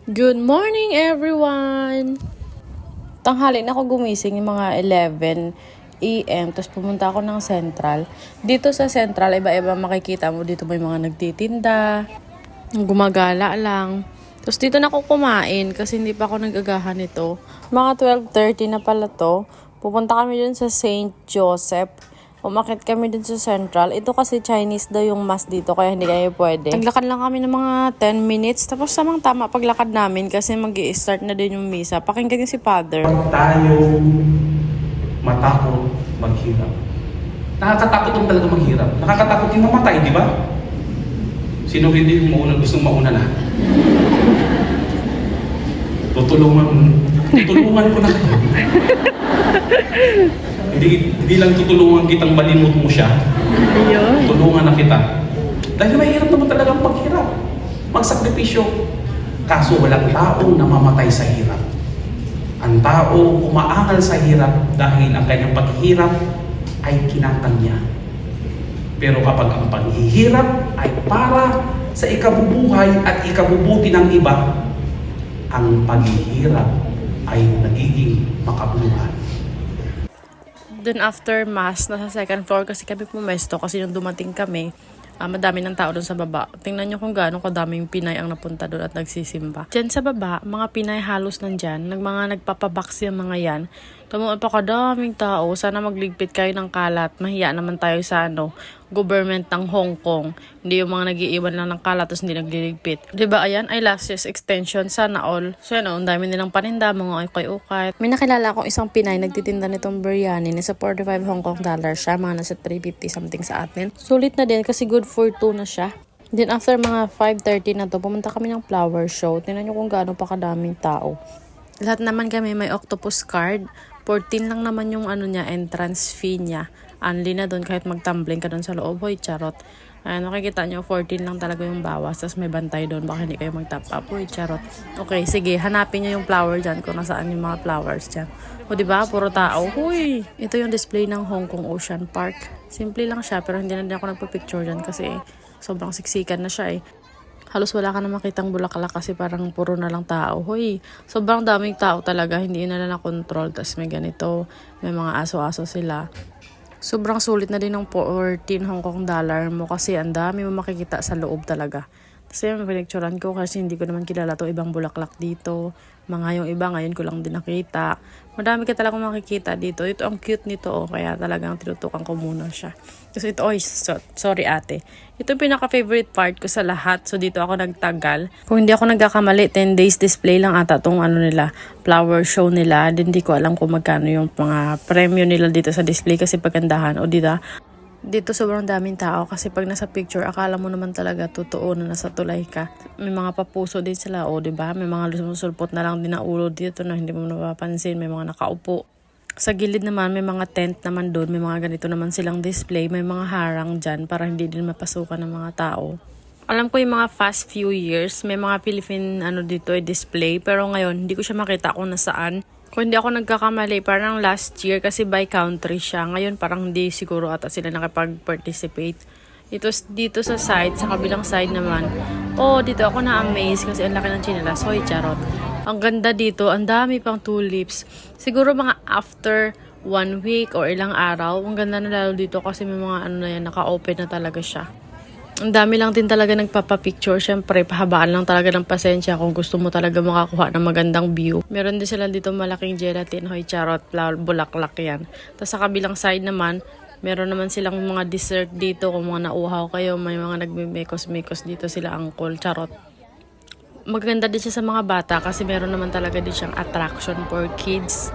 Good morning, everyone! Tanghali na ako gumising yung mga 11 a.m. Tapos pumunta ako ng Central. Dito sa Central, iba-iba makikita mo. Dito may mga nagtitinda, gumagala lang. Tapos dito na ako kumain kasi hindi pa ako nagagahan nito. Mga 12:30 na pala to. Pupunta kami dun sa St. Joseph. Umakit kami dun sa Central. Ito kasi Chinese daw yung mass dito kaya hindi kayo pwede. Naglakad lang kami ng mga 10 minutes. Tapos samang tama paglakad namin kasi mag-i-start na din yung misa. Pakinggan niyo si Father. Huwag tayo matakot maghirap. Nakakatakot ang talaga maghirap. Nakakatakot yung mamatay, di ba? Sino hindi gustong mauna na? Tutulungan ko na kayo. Hindi lang tutulungan kitang malimot mo siya. Tulungan na kita. Dahil mahirap naman talaga ang paghirap. Magsakripisyo. Kaso walang taong namamatay sa hirap. Ang tao umaangal sa hirap dahil ang kanyang paghihirap ay kinakang niya. Pero kapag ang paghihirap ay para sa ikabubuhay at ikabubuti ng iba, ang paghihirap ay nagiging makabuluhan. Then after mass, nasa second floor kasi kami pumesto kasi nung dumating kami, madami ng tao doon sa baba. Tingnan nyo kung gaano kadaming Pinay ang napunta doon at nagsisimba. Diyan sa baba, mga Pinay halos nandyan. Mga nagpapabox yung mga yan. Tumuon pa kadaming tao. Sana magligpit kayo ng kalat. Mahiya naman tayo sa government ng Hong Kong. Hindi yung mga nag-iiwan lang ng kalat tapos hindi nagliligpit. Diba ayan, eyelashes extension, sana all. So yan ang dami nilang paninda, mga ukay-ukay. May nakilala akong isang Pinay nagtitinda nitong biryani. Nasa 45 Hong Kong dollar siya. Mga nasa 350 something sa atin. Sulit na din kasi good for 2 na siya. Then after mga 5:30 na to, pumunta kami ng flower show. Tingnan nyo kung gaano pa kadaming tao. Lahat naman kami may octopus card. 14 lang naman yung niya, entrance fee niya. Unli na doon kahit magtumbling ka doon sa loob. Hoy, charot. Ayan, makikita nyo, 14 lang talaga yung bawas. Tapos may bantay doon. Baka hindi kayo mag-top up. Hoy, charot. Okay, sige. Hanapin nyo yung flower dyan kung nasaan yung mga flowers dyan. O, diba? Puro tao. Huy! Ito yung display ng Hong Kong Ocean Park. Simple lang siya, pero hindi na din ako nagpa-picture dyan kasi sobrang siksikan na siya eh. Halos wala ka na makitang bulaklak kasi parang puro na lang tao. Hoy, sobrang daming tao talaga. Hindi na na-control. Tapos may ganito. May mga aso-aso sila. Sobrang sulit na din ng 14 Hong Kong dollar mo kasi ang dami mo makikita sa loob talaga. Kasi may pinicturean ko kasi hindi ko naman kilala to ibang bulaklak dito. Mga yung iba ngayon ko lang din nakita. Madami ka talagang makikita dito. Ito ang cute nito kaya talagang tinutukan ko muna siya. Kasi ito, sorry ate. Ito yung pinaka-favorite part ko sa lahat. So dito ako nagtagal. Kung hindi ako nagkakamali, 10 days display lang ata tong nila, flower show nila. Hindi ko alam kung magkano yung mga premyo nila dito sa display kasi pagandahan. O dito sobrang daming tao kasi pag nasa picture akala mo naman talaga totoo na nasa tulay ka. May mga papuso din sila diba? May mga sumusulpot na lang din na ulo dito na hindi mo napapansin. May mga nakaupo. Sa gilid naman may mga tent naman doon. May mga ganito naman silang display. May mga harang dyan para hindi din mapasukan ng mga tao. Alam ko yung mga past few years may mga Philippine dito display pero ngayon hindi ko siya makita kung nasaan. Kung hindi ako nagkakamali, parang last year kasi by country siya. Ngayon parang hindi siguro ata sila nakipag-participate. Dito sa side, sa kabilang side naman. Dito ako na-amaze kasi ang laki ng chinelas. Hoy, charot. Ang ganda dito, ang dami pang tulips. Siguro mga after 1 week or ilang araw, ang ganda na lalo dito kasi may mga naka-open na talaga siya. Ang dami lang din talaga nagpapapicture. Siyempre, pahabaan lang talaga ng pasensya kung gusto mo talaga makakuha ng magandang view. Meron din sila dito malaking gelatin. Hoy, charot, bulaklak yan. Tapos sa kabilang side naman, meron naman silang mga dessert dito. Kung mga nauhaw kayo, may mga nagmimekos-mekos dito sila, angkol, charot. Maganda din siya sa mga bata kasi meron naman talaga din siyang attraction for kids.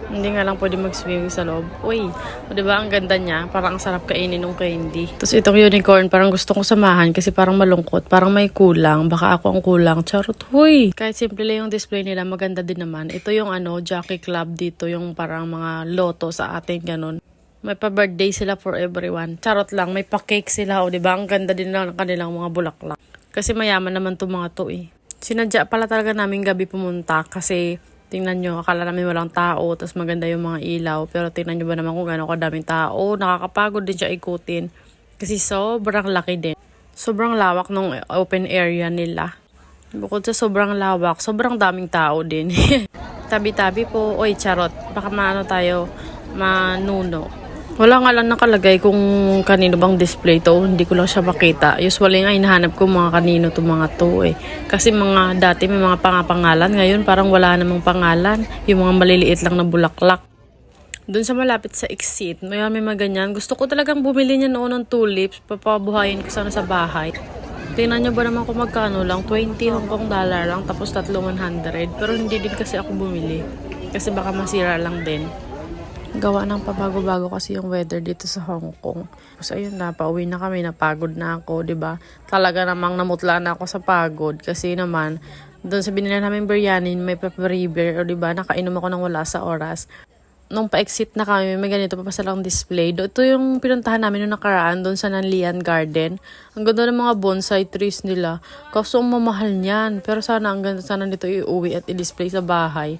Hindi nga lang pwede mag-swimming sa loob. Uy, diba ang ganda niya? Parang ang sarap kainin ng candy. Tapos itong unicorn, parang gusto kong samahan kasi parang malungkot. Parang may kulang. Baka ako ang kulang. Charot, huy! Kahit simple lang yung display nila, maganda din naman. Ito yung Jockey Club dito. Yung parang mga loto sa atin, ganun. May pa-birthday sila for everyone. Charot lang, may pa-cake sila. Diba? Ang ganda din lang ng kanilang mga bulaklak. Kasi mayaman naman itong mga to Sinadya pala talaga namin gabi pumunta kasi tingnan nyo, akala namin walang tao, tapos maganda yung mga ilaw. Pero tingnan nyo ba naman kung gano'n kadaming tao. Nakakapagod din siya ikutin. Kasi sobrang laki din. Sobrang lawak ng open area nila. Bukod sa sobrang lawak, sobrang daming tao din. Tabi-tabi po. Oy, charot. Baka maano tayo, manuno. Wala nga lang nakalagay kung kanino bang display to. Hindi ko lang siya makita. Usually nga, hinahanap ko mga kanino to mga to eh. Kasi mga dati may mga pangalan. Ngayon parang wala namang pangalan. Yung mga maliliit lang na bulaklak. Doon sa malapit sa exit, may mga ganyan. Gusto ko talagang bumili niya noon ng tulips. Papabuhayin ko sana sa bahay. Tingnan nyo ba naman kung magkano lang? 20 Hong Kong dollar lang, tapos 100. Pero hindi din kasi ako bumili. Kasi baka masira lang din. Gawa ng pabago-bago kasi yung weather dito sa Hong Kong. So ayun na, pauwi na kami, napagod na ako, 'di ba? Talaga namang namutla na ako sa pagod kasi naman doon sa binili namin biryani, may pepper, o 'di ba? Nakainom ako ng wala sa oras. Nung pa-exit na kami, may ganito pa pasalang display. Ito yung pinuntahan namin nung nakaraan doon sa Nanlian Garden. Ang ganda ng mga bonsai trees nila. Kaso ang mamahal niyan. Pero sana ang ganda sana nito iuwi at i-display sa bahay.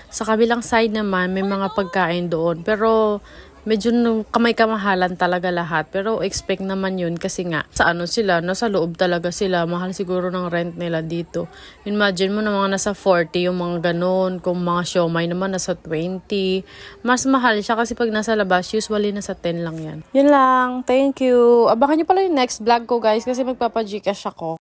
Sa kabilang side naman, may mga pagkain doon. Pero medyo kamay-kamahalan talaga lahat. Pero expect naman yun kasi nga, sa ano sila, nasa loob talaga sila. Mahal siguro ng rent nila dito. Imagine mo na mga nasa 40 yung mga ganun. Kung mga siomay naman nasa 20. Mas mahal siya kasi pag nasa labas, usually nasa 10 lang yan. Yun lang. Thank you. Abangan nyo pala yung next vlog ko guys kasi magpapa-Gcash ako.